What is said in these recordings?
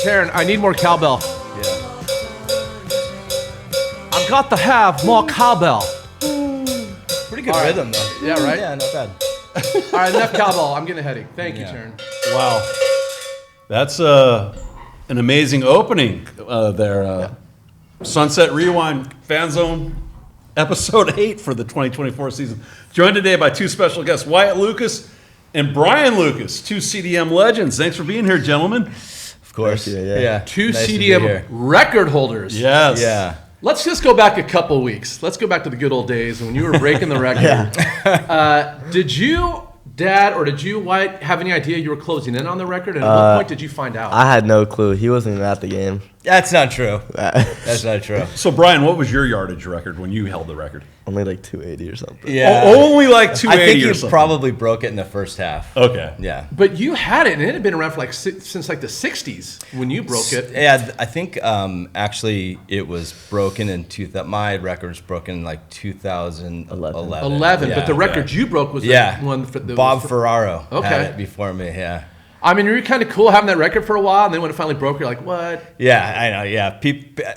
Taran, I need more cowbell. Yeah. I've got to have more cowbell. Pretty good rhythm, though. Yeah, right? Yeah, not bad. All right, enough cowbell. I'm getting a headache. Thank you, Taran. Wow. That's an amazing opening there. Sunset Rewind Fan Zone Episode 8 for the 2024 season. Joined today by two special guests, Wyatt Lucas and Brian Lucas, two CDM legends. Thanks for being here, gentlemen. Of course. Yeah. Two Nice to be CDM here. record holders. Yes. Yeah. Let's just go back a couple weeks. Let's go back to the good old days when you were breaking the record. Did you, Dad, or did you, Wyatt, have any idea you were closing in on the record? And at what point did you find out? I had no clue. He wasn't even at the game. That's not true. That's not true. So, Brian, what was your yardage record when you held the record? Only like 280 or something. Yeah. Only like I 280 think or you something. probably broke it in the first half. Okay. Yeah. But you had it, and it had been around for like since like the 60s when you broke it. Yeah, I think actually it was broken in my record was broken in like 2011. 11, Yeah. but the record you broke was Yeah. the one for the Bob Ferraro Okay. had it before me, yeah. I mean, you were kind of cool having that record for a while, and then when it finally broke, you're like, what? Yeah, I know, yeah.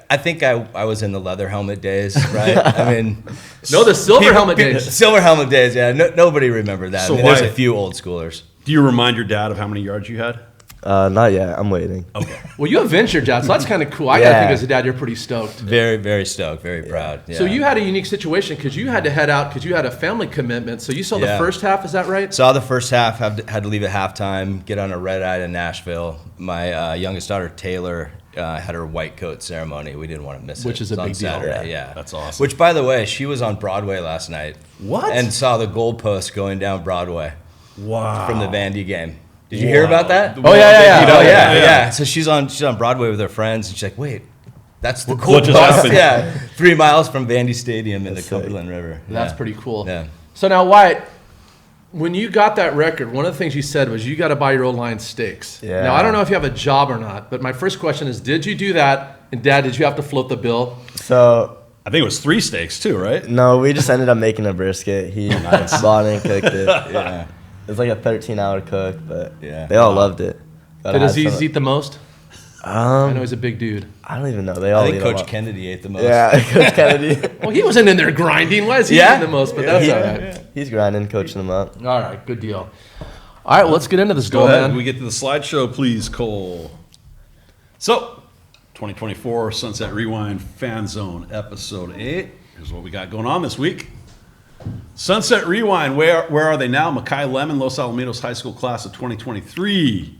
I think I was in the leather helmet days, right? I mean... No, the silver helmet days. Silver helmet days, yeah. Nobody remembered that. So I mean, there's why- a few old schoolers. Do you remind your dad of how many yards you had? Not yet. I'm waiting. Okay. Well, you avenged your dad, so that's kind of cool. I gotta think as a dad, you're pretty stoked. Very, very stoked, very proud. Yeah. So you had a unique situation because you had to head out because you had a family commitment. So you saw the Yeah. first half, is that right? Saw the first half, had to leave at halftime, get on a red eye to Nashville. My youngest daughter, Taylor, had her white coat ceremony. We didn't want to miss it. Which is a It's on big deal. Saturday, yeah. That's awesome. Which, by the way, she was on Broadway last night. What? And saw the goalpost going down Broadway Wow. from the Vandy game. Did you hear about that? Oh, yeah. You know, Oh, yeah. So she's on Broadway with her friends, and she's like, "Wait, that's the What just goalpost." happened? Yeah, 3 miles from Vandy Stadium in the That's sick. Cumberland River. That's Yeah. pretty cool. Yeah. So now, Wyatt, when you got that record, one of the things you said was you got to buy your old line steaks. Yeah. Now, I don't know if you have a job or not, but my first question is, did you do that? And Dad, did you have to float the bill? So, I think it was 3 steaks too, right? no, we just ended up making a brisket. He bought it and cooked it. Yeah. It was like a 13-hour cook, but Yeah. they all loved it. Did Aziz eat the most? I know he's a big dude. I don't even know. They all I think eat a Coach lot. Kennedy ate the most. Yeah, Coach Kennedy. Well, he wasn't in there grinding. Why is he eating the most? But that's all right. He's grinding, coaching them up. All right, good deal. All right, well, let's get into this, Go Dull ahead. man. We get to the slideshow, please, Cole. So, 2024 Sunset Rewind Fan Zone Episode 8. Here's what we got going on this week. Sunset Rewind, where are they now? Makai Lemon, Los Alamitos High School class of 2023.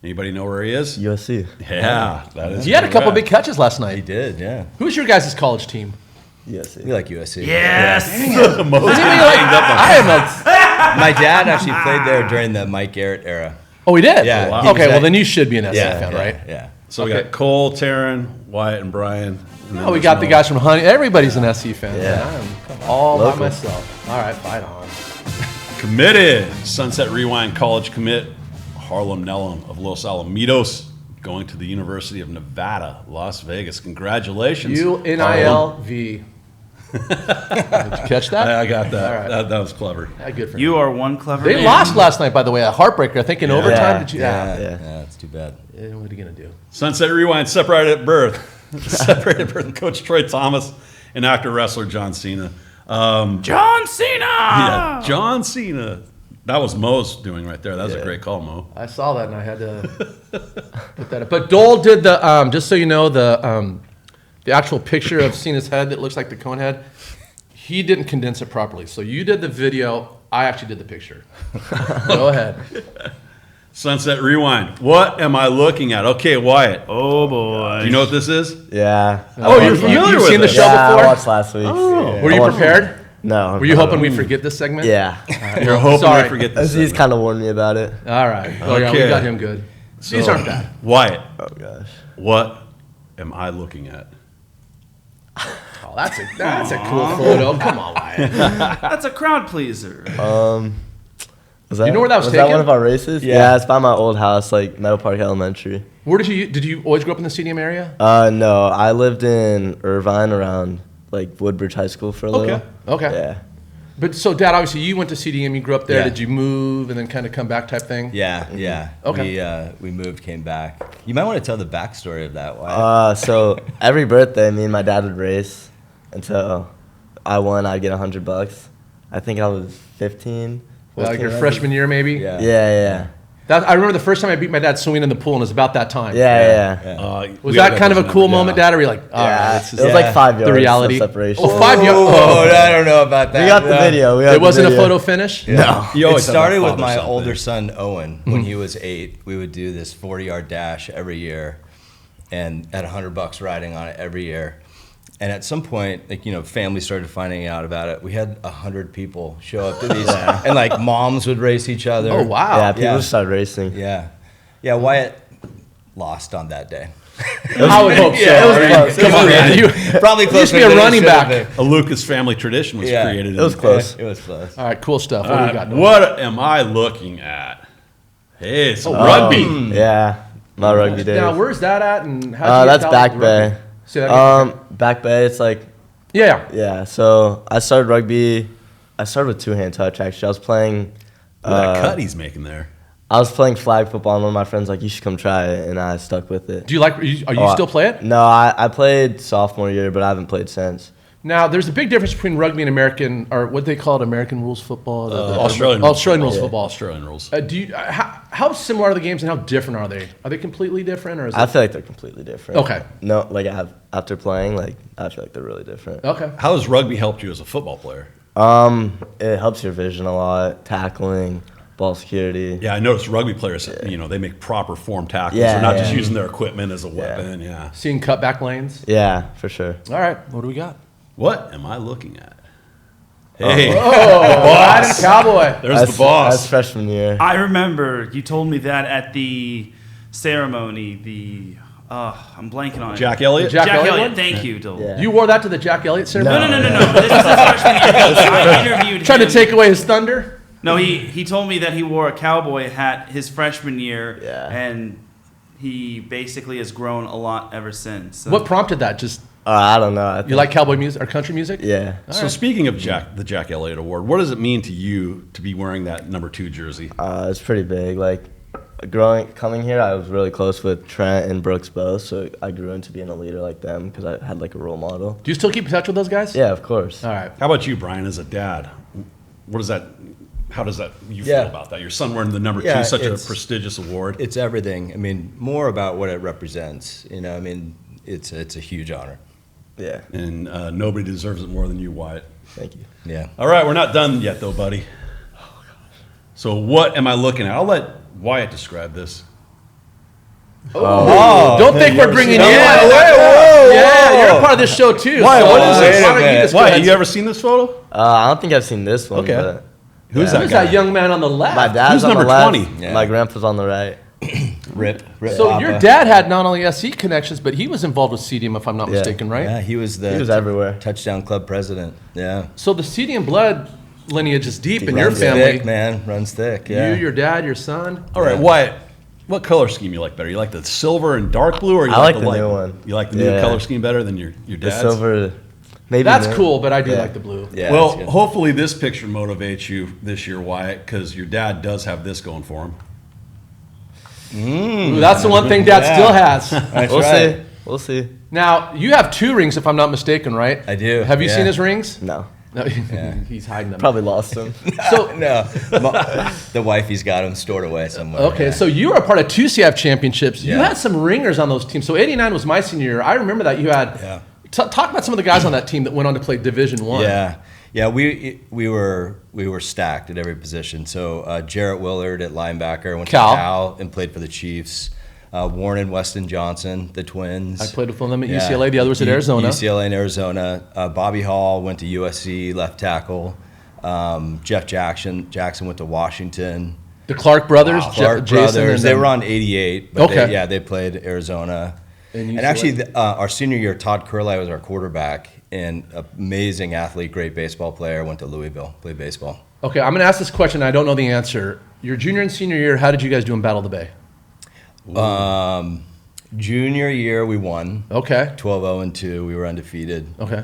Anybody know where he is? USC. Yeah, that is. He had a couple big correct. catches last He night. did, yeah. Who's your guys' college team? USC. We like USC. Yes! The most I am a. My dad actually played there during the Mike Garrett era. Oh, he did? Yeah, wow. he Okay, was well, at- then you should be an SC Yeah, fan, yeah, right? Yeah. So we Okay. got Cole, Taran, Wyatt, and Brian. And then Oh, we there's got the Mo. guys from Honey. Everybody's an SC fan. Yeah. Man. I'm all Local. by myself. All right, fight on. Committed. Sunset Rewind college commit. Harlem Nellum of Los Alamitos going to the University of Nevada, Las Vegas. Congratulations. UNILV. Did you catch that? I got that. All right. That was clever. Yeah, good for You him. are one clever They man. lost last night, by the way. A heartbreaker. I think in overtime. Did you? Yeah, Yeah. yeah, it's too bad. What are you gonna do? Sunset Rewind separated at birth. Separated at birth. Coach Troy Thomas and actor wrestler John Cena. John Cena! Yeah, John Cena. That was Mo's doing right there. That was a great call, Mo. I saw that and I had to put that up. But Dole did the just so you know the actual picture of Cena's head that looks like the cone head. He didn't condense it properly. So you did the video. I actually did the picture. Go ahead. Sunset Rewind. What am I looking at? Okay, Wyatt. Oh, boy. Do you know what this is? Yeah. Oh, you're familiar You've with seen the it. show Yeah, before? I watched last week. Oh. Were you prepared? No. Were you hoping we'd forget this segment? Yeah. You're hoping Sorry. I forget this. Aziz kind of warned me about it. All right. Oh, yeah, we Okay. got him good. These So, aren't bad. Wyatt, Oh, gosh. what am I looking at? Oh, that's a cool photo. Come on, Wyatt. That's a crowd pleaser. Was that, You know where that was that taken? one of our races? Yeah. It's by my old house, like Meadow Park Elementary. Where did you always grow up in the stadium area? No, I lived in Irvine around like Woodbridge High School for a little. Okay. Yeah. But so, Dad, obviously you went to CDM. You grew up there. Yeah. Did you move and then kind of come back type thing? Yeah. Okay. We moved, came back. You might want to tell the backstory of that. Wyatt. So every birthday, me and my dad would race until I won. I'd get $100. I think I was 15. Like 14, your maybe. freshman year, maybe. Yeah. Yeah. I remember the first time I beat my dad swimming in the pool, and it was about that time. Yeah. Was that kind of a cool moment, Dad? Or were you like, all right, Yeah, this it is was like 5 yards. the reality. of separation. Oh, 5 yards. Oh, I don't know about that. We got the video. It wasn't a photo finish? No. You It always have started that with father my something. older son Owen when he was 8. We would do this 40-yard dash every year, and at $100 riding on it every year. And at some point, families started finding out about it. We had 100 people show up to these, and like moms would race each other. Oh, wow. Yeah, people Yeah. started racing. Yeah. Wyatt lost on that day. I would hope so. Yeah, it was right? close. Come on, man. You Probably used closer to be a than it running should have back. been. A Lucas family tradition was Yeah. created. It was close. It was close. All right, cool stuff. What do we got? Noah? What am I looking at? Hey, some rugby. Yeah, my rugby days. Now, where's that at? And how That's Back Bay. Say that again. Back Bay, it's like, Yeah. so I started rugby. I started with two-hand touch, actually. I was playing That cut he's making there. flag football, and one of my friends like, you should come try it, and I stuck with it. Do you like? Are you still play it? No, I played sophomore year, but I haven't played since. Now, there's a big difference between rugby and American, or what they call it, American rules football. Australian rules football. Australian rules. How similar are the games and how different are they? Are they completely different, or is I it? feel like they're completely different. Okay. No, like after playing, I feel like they're really different. Okay. How has rugby helped you as a football player? It helps your vision a lot, tackling, ball security. Yeah, I noticed rugby players, they make proper form tackles. Yeah, They're not just yeah. using their equipment as a weapon. Yeah. Seeing cutback lanes. Yeah, for sure. All right. What do we got? What am I looking at? Hey, Riding Cowboy. there's the boss. That's freshman year. I remember you told me that at the ceremony. I'm blanking on it. Jack Elliott? Jack Elliott Elliott. one? Thank you, Dole. Yeah. You wore that to the Jack Elliott ceremony? No. This is his freshman year. I interviewed Trying to him. take away his thunder? No, he told me that he wore a cowboy hat his freshman year, Yeah. and he basically has grown a lot ever since. So. What prompted that? Just I don't know. I think, you like cowboy music or country music? Yeah. So speaking of the Jack Elliott Award, what does it mean to you to be wearing that number 2 jersey? It's pretty big. Like coming here, I was really close with Trent and Brooks both, so I grew into being a leader like them because I had like a role model. Do you still keep in touch with those guys? Yeah, of course. All right. How about you, Brian, as a dad? What is that? How does that you Yeah. feel about that? Your son wearing the number 2, Yeah, such a it's- prestigious award. It's everything. I mean, more about what it represents. It's a huge honor. Yeah. And nobody deserves it more than you, Wyatt. Thank you. Yeah. All right, we're not done yet, though, buddy. So what am I looking at? I'll let Wyatt describe this. Don't think we're bringing you in. Whoa. Yeah, you're a part of this show too. Why? What is this? Why don't you just go Wyatt, ahead you ever seen this photo? I don't think I've seen this one. Okay. But Who's Who's that guy? that young man on the left? my dad's Who's on number the left. 20? Yeah. My grandpa's on the right. Rip. So Papa. your dad had not only SC connections, but he was involved with CDM, if I'm not Yeah. mistaken, right? Yeah, he was the He was everywhere. touchdown club president. Yeah. So the CDM blood lineage is deep in your Runs family. thick, man. Runs thick. Yeah. You, your dad, your son. All right, Wyatt. What color scheme you like better? You like the silver and dark blue, or you I like the light new blue? one. You like the new Yeah. color scheme better than your The dad's? silver, maybe. That's new. cool, but I do Yeah. like the blue. Yeah, Well, that's good. hopefully this picture motivates you this year, Wyatt, because your dad does have this going for him. Ooh, that's the one thing Dad Yeah. still has. That's We'll right. see. We'll see. Now you have 2 rings, if I'm not mistaken, right? I do, Have you yeah. seen his rings? No. No, he's hiding them. Probably lost him. So No, the wifey's got him stored away somewhere. okay, yeah. so you were a part of 2 CF championships. You Yeah. had some ringers on those teams. So '89 was my senior year. I remember that you had. Yeah. Talk about some of the guys on that team that went on to play Division One. Yeah, we were stacked at every position. So Jarrett Willard at linebacker went Cal. to Cal and played for the Chiefs. Warren and Weston Johnson, the twins. I played with them at Yeah. UCLA. The other was at Arizona. UCLA and Arizona. Bobby Hall went to USC, left tackle. Jeff Jackson went to Washington. The Clark brothers, Clark Jason. brothers. And They then- were on 88. But Okay. they played Arizona. And And actually, our senior year, Todd Curley was our quarterback, and amazing athlete, great baseball player. Went to Louisville, played baseball. Okay, I'm going to ask this question. I don't know the answer. Your junior and senior year, how did you guys do in Battle of the Bay? Junior year, we won. Okay. 12-0-2. We were undefeated. Okay.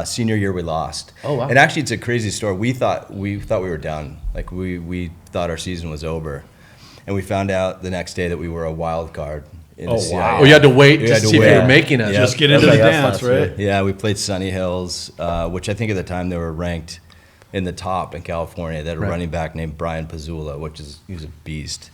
Senior year, we lost. Oh, wow. And actually, it's a crazy story. We thought we were done. Like we thought our season was over, and we found out the next day that we were a wild card in the CIF. Oh, you had to wait We to had to see if you wait. were making it. Yeah. Just get into the Like us dance, last year. right? Yeah, we played Sunny Hills, which I think at the time they were ranked in the top in California. They had a Right. running back named Brian Pizzula, he was a beast.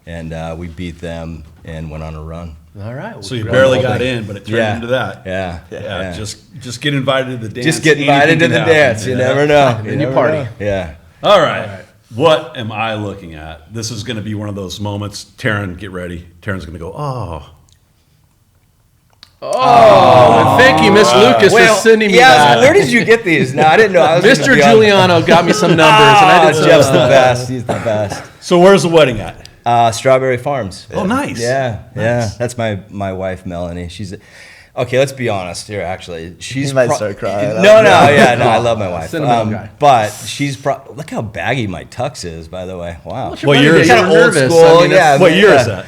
And we beat them and went on a run. All right. So you barely got in, but it turned into that. Yeah. Yeah, just get invited to the dance. Just get invited Anything to the can happen. dance. You never know. Then you never party. know. Yeah. All right. What am I looking at? This is going to be one of those moments. Taran, get ready. Taran's going to go, oh. Oh, and thank you, Miss Lucas, for sending me that. where did you get these? No, I didn't know. I was Mr. gonna be on- Giuliano got me some numbers, and I Ah, did Jeff's the best. He's the best. So where's the wedding at? Strawberry Farms. Oh, nice. Yeah, Nice. yeah. That's my wife, Melanie. She's okay. Let's be honest here. Actually, she's You might start crying. No, I love my wife. Sentimental guy. But she's look how baggy my tux is. By the way, wow. What's your What wedding year day? is You it? were Kinda old nervous. school, I mean, yeah. What year is that?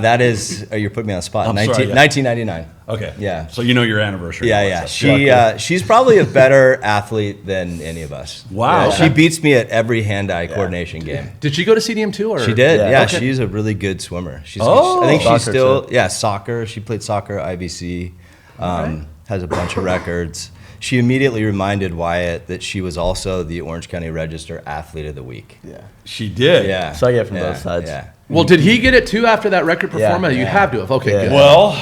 That is. You're putting me on the spot. I'm sorry, yeah. 1999. Okay. Yeah. So you know your anniversary. Yeah. What's up? She's probably a better athlete than any of us. Wow. Yeah, she beats me at every hand-eye coordination game. Did she go to CDM too? Or? She did. Yeah. Yeah, Okay. she's a really good swimmer. Oh. I think she's Soccer, still too. soccer. She played soccer at IBC. Has a bunch of records. She immediately reminded Wyatt that she was also the Orange County Register Athlete of the Week. Yeah. She did. Yeah. So I get it from Yeah, both sides. Yeah. Well, did he get it too after that record Yeah. performance? You Yeah. have to have. Okay, Yeah. good. Well,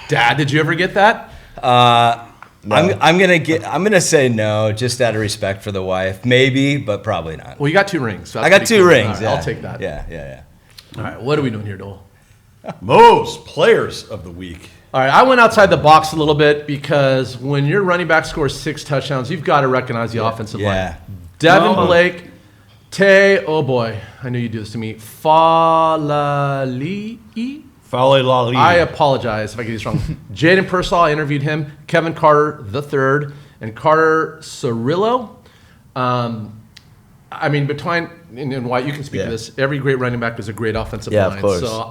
Dad, did you ever get that? I'm gonna say no, just out of respect for the wife. Maybe, but probably not. Well, you got 2 rings. So that's I got pretty 2 cool. rings. All right, yeah. I'll take that. Yeah. All right, what are we doing here, Dole? Moe's Players of the Week. All right, I went outside the box a little bit because when your running back scores 6 touchdowns, you've got to recognize the offensive Yeah. line. Devin Well- Blake, Tay, oh boy, I knew you'd do this to me. Falali. Fale Lali. I apologize if I get these wrong. Jaden Pearsall, I interviewed him. Kevin Carter III and Carter Cirillo. I mean, between and Wyatt, you can speak to Yeah. this. Every great running back is a great offensive Yeah, of line. course. So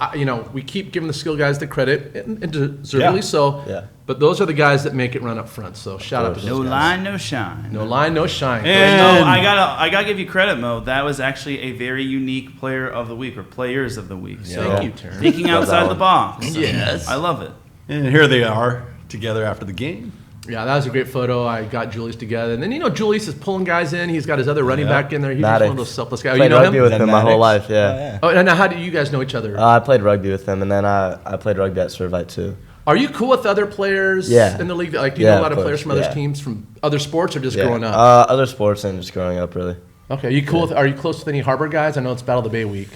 we keep giving the skill guys the credit, and deservedly Yeah. so. Yeah. But those are the guys that make it run up front. So shout out to No those guys. line, no shine. No line, no shine. And- No, I gotta give you credit, Mo. That was actually a very unique player of the week or players of the week. So Thank you, Taran. thinking Love that outside the one. box. Yes. I love it. And here they are together after the game. Yeah, that was a great photo. I got Julius together. And then, Julius is pulling guys in. He's got his other running Yeah. back in there. He's just Maddox. one of those selfless guys. Oh, you Played know rugby him? with him my whole life, yeah. yeah. Oh, and now how do you guys know each other? I played rugby with him, and then I played rugby at Servite too. Are you cool with other players Yeah. in the league? Like, do you Yeah, know a lot of of players course, from other yeah. teams from other sports or just Yeah. growing up? Other sports and just growing up, really. Okay, you cool? Are you close with any Harbor guys? I know it's Battle of the Bay week.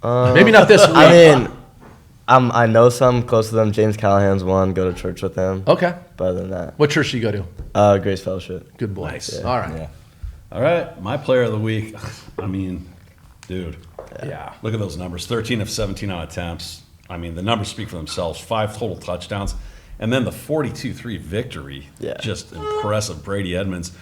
Maybe not this week. I mean, I know some close to them. James Callahan's one. Go to church with him. Okay. But other than that, What church do you go to? Grace Fellowship. Good boy. Nice. All right. Yeah. All right, my player of the week. I mean, dude, Yeah. look at those numbers. 13 of 17 on attempts. I mean, the numbers speak for themselves. 5 total touchdowns. And then the 42-3 victory. Yeah. Just impressive. Brady Edmonds,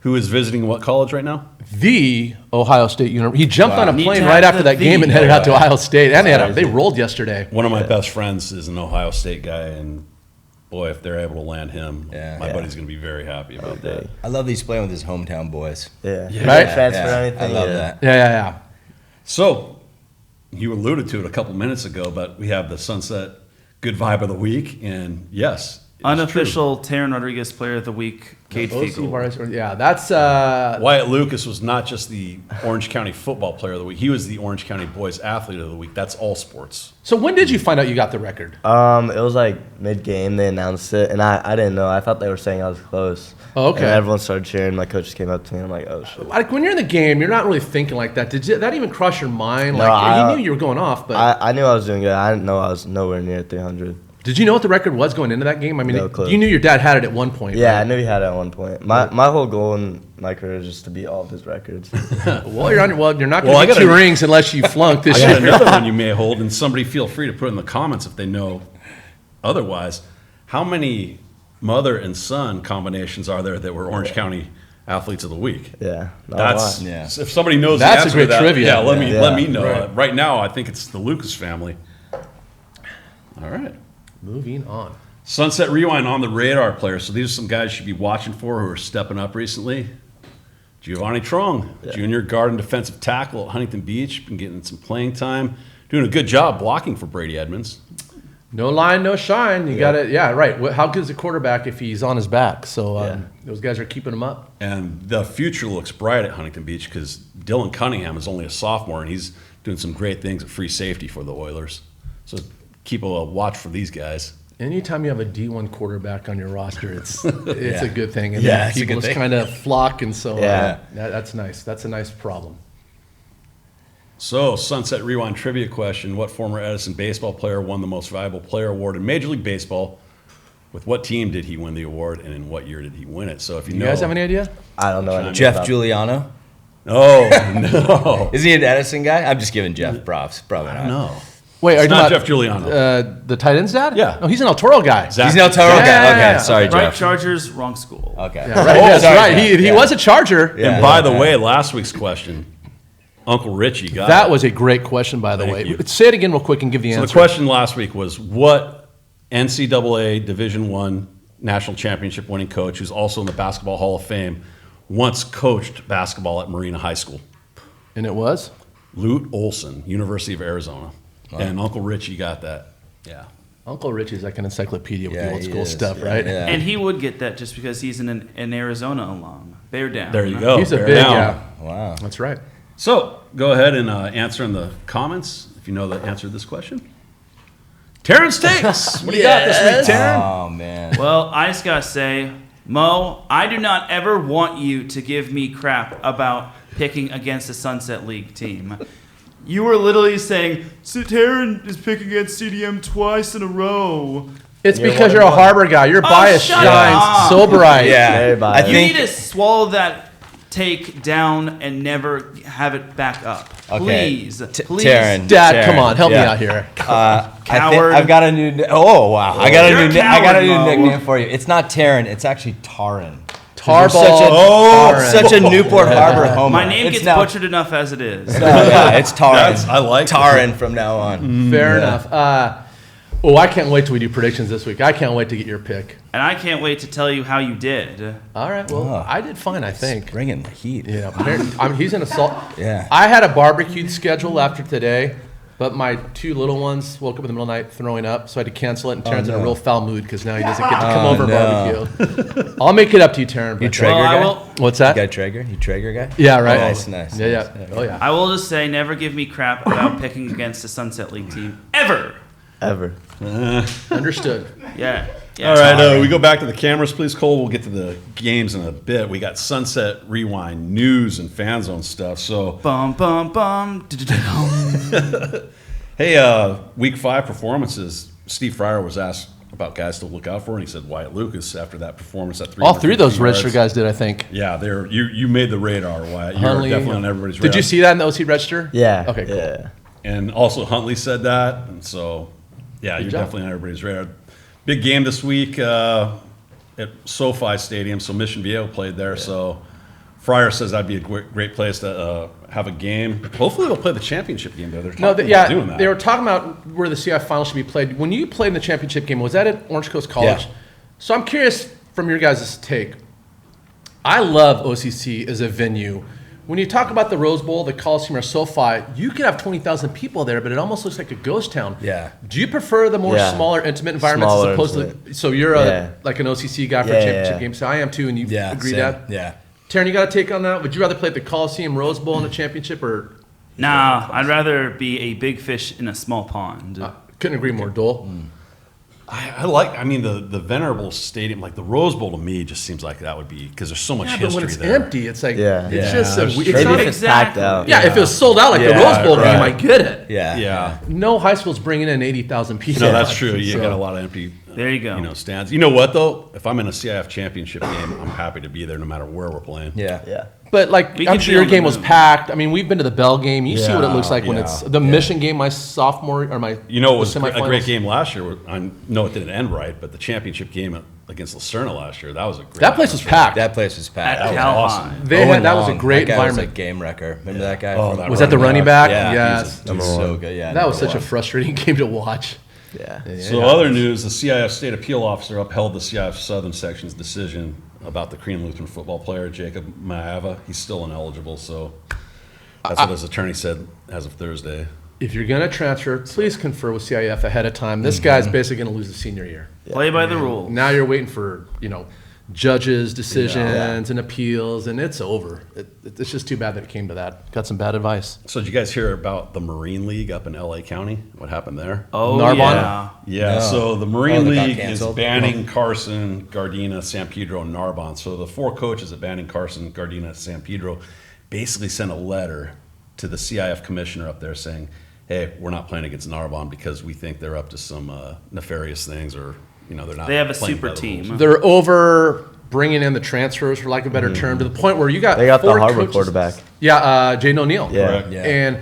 who is visiting what college right now? The Ohio State University. He jumped on a Need plane to right have after the that game and the. headed out to Ohio State. And they rolled yesterday. One of my best friends is an Ohio State guy, and boy, if they're able to land him, Yeah. my Yeah. buddy's going to be very happy about that. I love that he's playing with his hometown boys. Yeah. Right? Transfer Yeah, or anything. I love yeah. that. Yeah. So, you alluded to it a couple minutes ago, but we have the Sunset Good Vibe of the Week, and yes, it is Unofficial Teran Rodriguez Player of the Week, Kate Fiegel. Yeah, that's true. Wyatt Lucas was not just the Orange County Football Player of the Week; he was the Orange County Boys Athlete of the Week. That's all sports. So when did you find out you got the record? It was like mid-game. They announced it, and I didn't know. I thought they were saying I was close. Oh, okay. And everyone started cheering. My coach came up to me. I'm like, oh shit. Like when you're in the game, you're not really thinking like that. Did that even cross your mind? No, Like you knew you were going off, but I knew I was doing good. I didn't know I was nowhere near 300. did you know what the record was going into that game? I mean, No clue. you knew your dad had it at one point. Yeah, I right? knew he had it at one point. My whole goal in my career is just to beat all of his records. Well, you're not going Well, to I get gotta- 2 rings unless you flunk this I got year. another one you may hold, and somebody feel free to put in the comments if they know otherwise. How many mother and son combinations are there that were Orange County Athletes of the Week? Yeah, not a That's lot. Yeah. if somebody knows That's the a answer great to that, trivia. Yeah, let me Yeah. know. Right. Right now, I think it's the Lucas family. All right. Moving on. Sunset Rewind on the radar players. So these are some guys you should be watching for who are stepping up recently. Giovanni Trong, junior guard and defensive tackle at Huntington Beach, been getting some playing time, doing a good job blocking for Brady Edmonds. No line, no shine. You got it. Yeah, right. How good is a quarterback if he's on his back? So those guys are keeping him up. And the future looks bright at Huntington Beach because Dylan Cunningham is only a sophomore, and he's doing some great things at free safety for the Oilers. So keep a watch for these guys. Anytime you have a D1 quarterback on your roster, it's a good thing. And Yeah, it's a people good just thing. kind of flock, and so Yeah. that's nice. That's a nice problem. So, Sunset Rewind trivia question. What former Edison baseball player won the most valuable player award in Major League Baseball? With what team did he win the award, and in what year did he win it? So, if you You know. guys have any idea? I don't know anything Jeff about- Giuliano. Oh, no. Is he an Edison guy? I'm just giving Jeff props. Probably not. No. Wait, are It's you not talking Jeff Giuliano. about the tight end's dad? Yeah. No, he's an El Toro guy. Zach- He's an El Toro Yeah, guy. yeah, Okay, yeah. sorry, Right Jeff. Chargers, wrong school. Okay. Yeah, right. That's sorry, right. Jeff. He Yeah. was a Charger. Yeah. And by the way, last week's question, Uncle Richie got That it. was a great question, by the Thank way. you. Say it again real quick and give the So answer. the question last week was, what NCAA Division I national championship winning coach, who's also in the Basketball Hall of Fame, once coached basketball at Marina High School? And it was? Lute Olson, University of Arizona. And Uncle Richie got that. Yeah. Uncle Richie's like an encyclopedia with Yeah, the old he school is. stuff, Yeah, right? yeah. And he would get that just because he's an Arizona alum. Bear down. There you go. He's a Bear big, down. yeah. Wow. That's right. So go ahead and answer in the comments if you know the answer to this question. Terrence Takes. What do you got this week, Taran? Oh man. Well, I just gotta say, Mo, I do not ever want you to give me crap about picking against the Sunset League team. You were literally saying, Taran is picking against CDM twice in a row. It's You're because one you're a and one. Harbor guy. Your bias shut shines up. so bright. Yeah. Very I biased. You think need to swallow that take down and never have it back up. Okay. Please. Please. Taran. Dad, Taran, come on, help me yeah. out here. Coward. I've got a new. Oh wow! I got You're a a new. I got a coward, new Mo. nickname for you. It's not Taran. It's actually Taran. Tarball. You're such a Newport Harbor homer. My name It's gets now, butchered enough as it is. No, yeah, it's Taran. I like it. Taran from now on. Fair enough. I can't wait till we do predictions this week. I can't wait to get your pick. And I can't wait to tell you how you did. All right. Well, I did fine, I think. Bringing the heat. Yeah. He's an assault. Yeah. I had a barbecued schedule after today, but my two little ones woke up in the middle of the night throwing up, so I had to cancel it. And Taran's in a no. real foul mood because now he doesn't get to come over and no. barbecue. I'll make it up to you, Taran. You but- Traeger Well, I guy? will- What's You that? got Traeger? You Traeger guy? Yeah, right. Nice, nice. Yeah, nice. yeah. Oh, yeah. I will just say, never give me crap about picking against the Sunset League team. Ever. Ever. Understood. Yeah. All right, we go back to the cameras, please, Cole. We'll get to the games in a bit. We got Sunset Rewind news and fan zone stuff. So, Bum, bum, bum. hey, week 5 performances. Steve Fryer was asked about guys to look out for, and he said Wyatt Lucas after that performance at 3. All three of those register guys did, I think. Yeah, you made the radar, Wyatt. You're Huntley, definitely on everybody's radar. Did you see that in the OC register? Yeah. Okay, cool. Yeah. And also Huntley said that, and so yeah, you're job. definitely on everybody's radar. Big game this week at SoFi Stadium, so Mission Viejo played there. So Fryer says that'd be a great place to have a game. Hopefully they'll play the championship game there. They're talking about doing that. They were talking about where the CI final should be played. When you played in the championship game, was that at Orange Coast College? Yeah. So I'm curious from your guys' take. I love OCC as a venue. When you talk about the Rose Bowl, the Coliseum, or SoFi, you could have 20,000 people there, but it almost looks like a ghost town. Yeah. Do you prefer the more Yeah. smaller, intimate environments Smaller, as opposed intimate. to? So you're like an OCC guy for Yeah, a championship yeah. game. So I am too, and you Yeah. agree same. that? Yeah. Taran, you got a take on that? Would you rather play at the Coliseum, Rose Bowl, in a championship, or Nah, I'd rather be a big fish in a small pond. couldn't agree more, Dole? I mean, the Venerable Stadium, like the Rose Bowl to me, just seems like that would be, because there's so much Yeah, history but when it's there. empty, it's like Yeah. it's Yeah. just There's it's trade not Maybe if it's packed Exactly. out. yeah, if it was sold out like the Yeah, Rose Bowl game, I right. get it. Yeah. Yeah. No high school's bringing in 80,000 people. No, that's true. You So- got a lot of empty. There you go. Stands. You know what though? If I'm in a CIF championship game, I'm happy to be there no matter where we're playing. Yeah. Yeah. But like, We I'm could sure be your on the game was move. packed. I mean, we've been to the Bell game. You see what it Yeah, looks like when yeah, it's the Mission game, my sophomore or my You know, it was the a great semifinals. game last year. I know it didn't end right, but the championship game against Lucerna last year, that was a great. That place was atmosphere. packed. That place was packed. At was Cal awesome. High. They had, that was a Long. great That guy was a environment. game wrecker. Remember that guy? Oh, from- that Was that the running back? Yeah. Yes. He was so good. Yeah. That was number such a one. frustrating game to watch. Yeah. So other news, the CIF State Appeal Officer upheld the CIF Southern Section's decision about the Korean Lutheran football player, Jacob Maava. He's still ineligible, so that's what his attorney said as of Thursday. If you're going to transfer, please confer with CIF ahead of time. This guy's basically going to lose his senior year. Play by the rules. Now you're waiting for, judges' decisions and appeals, and it's over. It's just too bad that it came to that. Got some bad advice. So did you guys hear about the Marine League up in LA County? What happened there? Oh, Narbonne? yeah. Yeah, No. so the Marine that got League is canceled? banning Carson, Gardena, San Pedro, and Narbonne. So the 4 coaches at banning Carson, Gardena, San Pedro basically sent a letter to the CIF commissioner up there saying, hey, we're not playing against Narbonne because we think they're up to some nefarious things, or they're not. They have a playing super by the team. rules. They're over bringing in the transfers, for lack of a better term, to the point where you got They got the 4 Harbor coaches. quarterback. Yeah, Jane O'Neill. Yeah. Correct. Yeah. And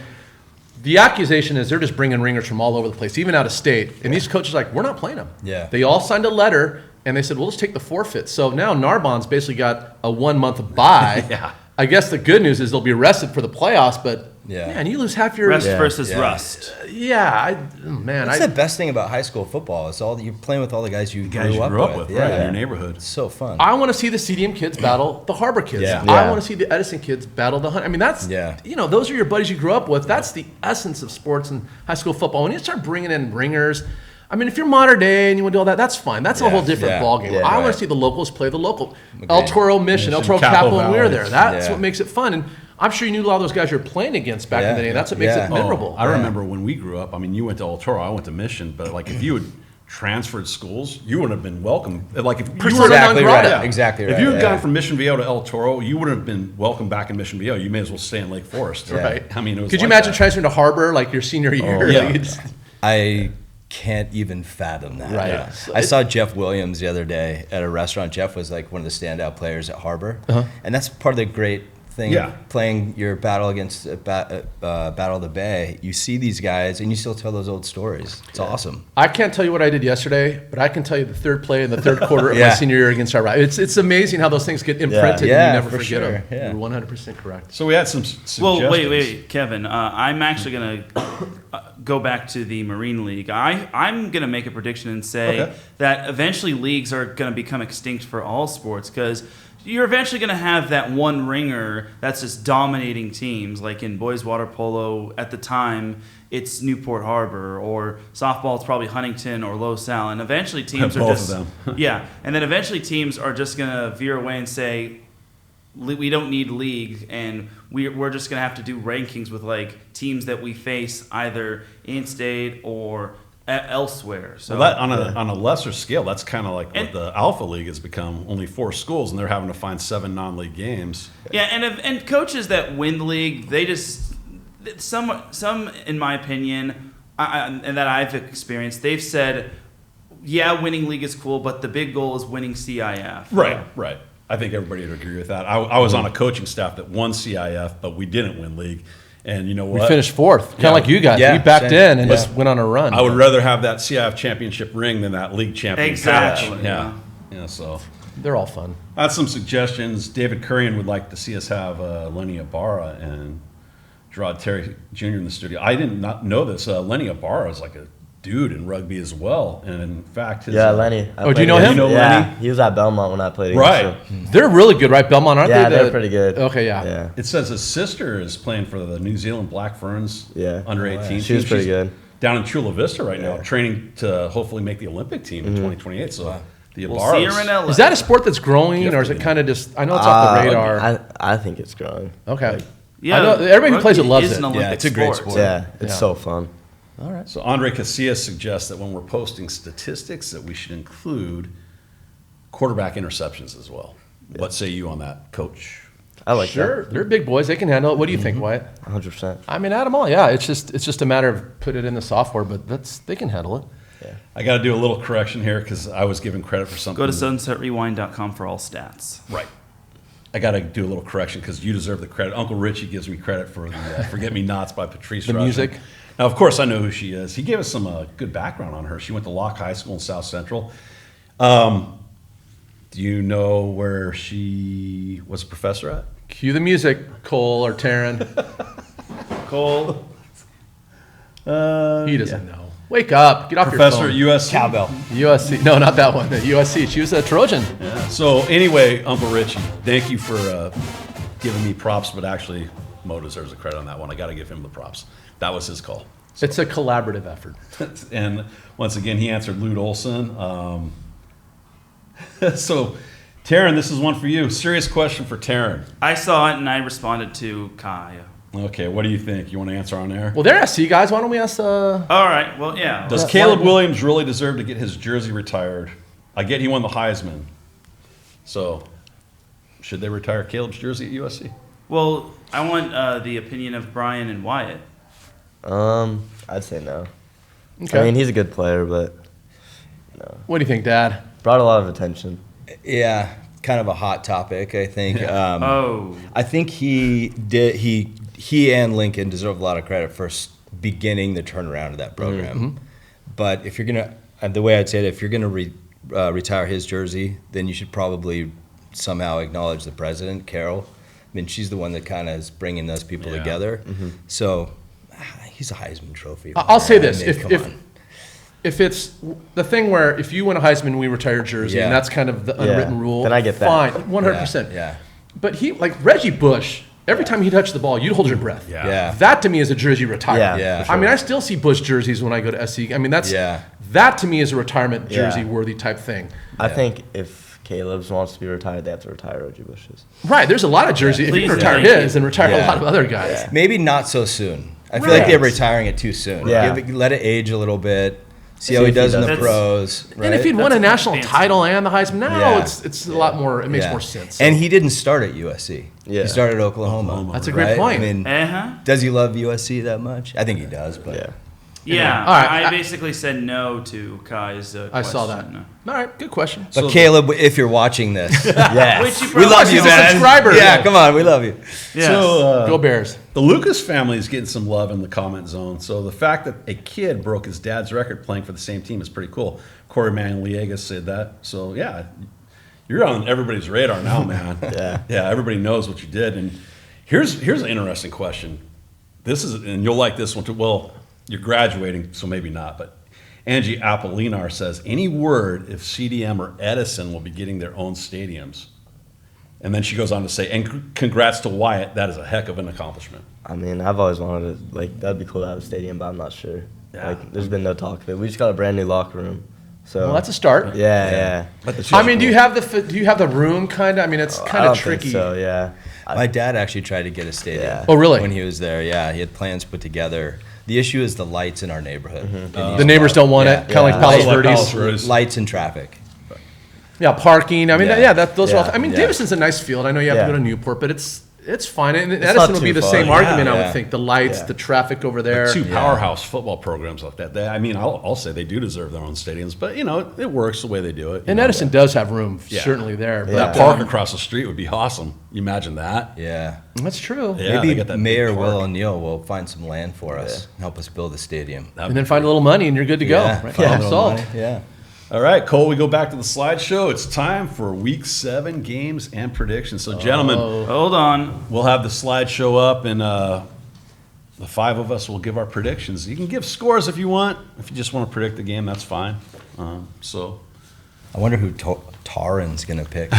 the accusation is they're just bringing ringers from all over the place, even out of state. And these coaches are like, we're not playing them. Yeah. They all signed a letter, and they said, we'll just take the forfeit. So now Narbonne's basically got a 1-month bye. Yeah. I guess the good news is they'll be rested for the playoffs, but Yeah. man, you lose half your Rust Yeah. versus Yeah. rust. That's the best thing about high school football. It's all you're playing with all the guys you grew up with. right, in Yeah. your neighborhood. It's so fun. I want to see the CDM kids battle the Harbor kids. Yeah. I Yeah. want to see the Edison kids battle the Hunt. I mean, that's, Yeah. those are your buddies you grew up with. That's the essence of sports and high school football. When you start bringing in ringers, I mean, if you're modern day and you want to do all that, that's fine. That's a Yeah. whole different Yeah. ballgame. Yeah, I want right. to see the locals play the local. El Toro, Mission, El Mission, Toro, Capital Capital, and we were Valley. there. That's Yeah. what makes it fun. And I'm sure you knew a lot of those guys you were playing against back in the day. And that's what makes Yeah. it memorable. I remember when we grew up. I mean, you went to El Toro, I went to Mission, but like if you had transferred schools, you wouldn't have been welcome. Like if you Persona were Exactly non right. grata. Exactly right. If you had yeah. gone from Mission Viejo to El Toro, you wouldn't have been welcome back in Mission Viejo. You may as well stay in Lake Forest. Right. I mean, it was Could you like imagine that. transferring to Harbor like your senior year? yeah. Like, it's- I can't even fathom that. Right. Yeah. So I saw Jeff Williams the other day at a restaurant. Jeff was like one of the standout players at Harbor, and that's part of the great thing. Yeah. Playing your battle against Battle of the Bay, you see these guys and you still tell those old stories. It's awesome. I can't tell you what I did yesterday, but I can tell you the third play in the third quarter of my Yeah. senior year against our rivals. It's amazing how those things get imprinted Yeah, and you never for forget sure, them. yeah. You're 100% correct. So we had some suggestions. Well, wait, Kevin. I'm actually going to go back to the Marine League. I'm going to make a prediction and say Okay. that eventually leagues are going to become extinct for all sports because you're eventually going to have that one ringer that's just dominating teams. Like in boys water polo at the time, it's Newport Harbor, or softball, it's probably Huntington or Los Al. And eventually teams are Both just of them. yeah, and then eventually teams are just going to veer away and say, we don't need league, and we're just gonna have to do rankings with like teams that we face either in state or elsewhere. So Well, that on a lesser scale, that's kind of like what And- the Alpha League has become. Only 4 schools, and they're having to find 7 non-league games. yeah, and coaches that win the league, they just some in my opinion, and that I've experienced, they've said, yeah, winning league is cool, but the big goal is winning CIF. Right. I think everybody would agree with that. I was on a coaching staff that won CIF, but we didn't win league. And you know what? We finished fourth, kind of Yeah. like you guys. Yeah, we backed same. in and Yeah. just went on a run. I would rather have that CIF championship ring than that league champion Exactly. patch. Yeah. So They're all fun. I had some suggestions. David Currian would like to see us have Lenny Ibarra and Gerard Terry Jr. in the studio. I did not know this. Lenny Ibarra is like a dude in rugby as well. And in fact, his, Yeah, Lenny. I Oh, do you played know against him? You know Yeah, Lenny? he was at Belmont when I played Right. against him. They're really good, right? Belmont, aren't Yeah, they? they're pretty good. Okay, yeah. Yeah. It says his sister is playing for the New Zealand Black Ferns Yeah. under 18. She was pretty She's good. down in Chula Vista right now, Yeah. training to hopefully make the Olympic team in 2028. So the We'll Ibarras, see her in LA. Is that a sport that's growing, or is it kind of just? I know it's off the radar. I think it's growing. Okay. Yeah, I know, everybody who plays it rugby loves is it. an Olympic Yeah, it's a great sport. Yeah, it's Yeah. so fun. All right. So Andre Casillas suggests that when we're posting statistics, that we should include quarterback interceptions as well. What say you on that, Coach? I like Sure, they're big boys. They can handle it. What do you think, Wyatt? that. 100%. I mean, add them all. Yeah, it's just a matter of put it in the software, but they can handle it. I got to do a little correction here because I was given credit for something. Go to sunsetrewind.com for all stats. Right. I got to do a little correction because you deserve the credit. Uncle Richie gives me credit for the Forget Me Nots by Patrice The Rushen. music. Now, of course, I know who she is. He gave us some good background on her. She went to Locke High School in South Central. Do you know where she was a professor at? Cue the music, Cole or Taran. Cole. He doesn't know. Wake up. Get off Professor your at phone. USC. Cowbell. USC. No, not that one. USC. She was a Trojan. Yeah. So anyway, Uncle Richie, thank you for giving me props, but actually Mo deserves the credit on that one. I got to give him the props. That was his call. It's a collaborative effort. And once again, he answered Lute Olson. So, Taran, this is one for you. Serious question for Taran. I saw it and I responded to Kai. Okay, what do you think? You want to answer on air? Well, they're SC guys. Why don't we ask All right. Well, yeah. Does Caleb Williams really deserve to get his jersey retired? I get he won the Heisman. So, should they retire Caleb's jersey at USC? Well, I want the opinion of Brian and Wyatt. I'd say no. Okay. I mean, he's a good player, but What do you think, Dad? brought a lot of attention. Yeah, kind of a hot topic, I think. I think he and Lincoln deserve a lot of credit for beginning the turnaround of that program. But if you're gonna, the way I'd say it, if you're gonna retire his jersey, then you should probably somehow acknowledge the president, Carol. I mean, she's the one that kind of is bringing those people together. So he's a Heisman Trophy. I'll say this: I mean, come on. if it's the thing where if you win a Heisman, we retire your jersey, and Yeah. that's kind of the unwritten rule. then I get that. Fine, 100%. Yeah. But he, like Reggie Bush, every time he touched the ball, you'd hold your breath. Yeah. That to me is a jersey retirement. Yeah, for I mean, I still see Bush jerseys when I go to SC. I mean, that to me is a retirement jersey worthy type thing. I think if Caleb's wants to be retired, they have to retire Reggie Bush's. Right. There's a lot of jerseys. If you Please can retire thank his and retire a Yeah. lot of other guys. Maybe not so soon. I feel like they're retiring it too soon. Yeah. Let it age a little bit. See how he if he does in the does. pros. Right? And if he'd won That's a a national fancy title and the Heisman, now Yeah. it's a lot more. It makes more sense. And he didn't start at USC. Yeah. He started at Oklahoma. That's a great right? point. I mean, does he love USC that much? I think he does. But Yeah. Yeah. All right, I basically said no to Kai's question. I saw that. All right, good question. But Caleb, if you're watching this, Yes. Which you we probably love you, He's a man. subscriber. Yeah, come on, we love you. Yes. So, Go Bears. the Lucas family is getting some love in the comment zone. So the fact that a kid broke his dad's record playing for the same team is pretty cool. Corey Manliegas said that. So yeah, you're on everybody's radar now, man. Yeah, everybody knows what you did. And here's an interesting question. This is, and you'll like this one too. Well, you're graduating, so maybe not. But Angie Apolinar says, any word if CDM or Edison will be getting their own stadiums? And then she goes on to say, and congrats to Wyatt. That is a heck of an accomplishment. I mean, I've always wanted to, like, that'd be cool to have a stadium, but I'm not sure. Yeah. Like, there's been no talk of it. We just got a brand new locker room. So Well, that's a start. yeah. I mean, do you have the room kind of? I mean, it's I kind don't of tricky. think so, yeah. My dad actually tried to get a stadium. Yeah. Oh, really? When he was there, yeah, he had plans put together. The issue is the lights in our neighborhood. The neighbors don't want it, kind of like Palos Like Palos Verdes. Verdes. Lights and traffic. Yeah, parking. I mean, Yeah. those are all. Yeah. I mean, Yeah. Davison's a nice field. I know you have to Yeah. go to Newport, but it's fine. And not Edison would be too the far. same Yeah, argument, I yeah. would think. The lights, Yeah. the traffic over there. Two powerhouse football programs like that. I mean, I'll say they do deserve their own stadiums, but it works the way they do it. And you know. Edison does have room, Yeah. certainly there. That But, park across the street would be awesome. You imagine that? Yeah. that's true. Yeah, they Maybe got that big Mayor park. Will O'Neill will find some land for us and help us build a stadium. And then find a little money, and you're good to go. Yeah, Right? find a Problem little solved. money. Yeah. All right, Cole, we go back to the slideshow. It's time for Week 7 games and predictions. So, gentlemen, Hold on. we'll have the slideshow up, and the 5 of us will give our predictions. You can give scores if you want. If you just want to predict the game, that's fine. So, I wonder who Taran's going to pick.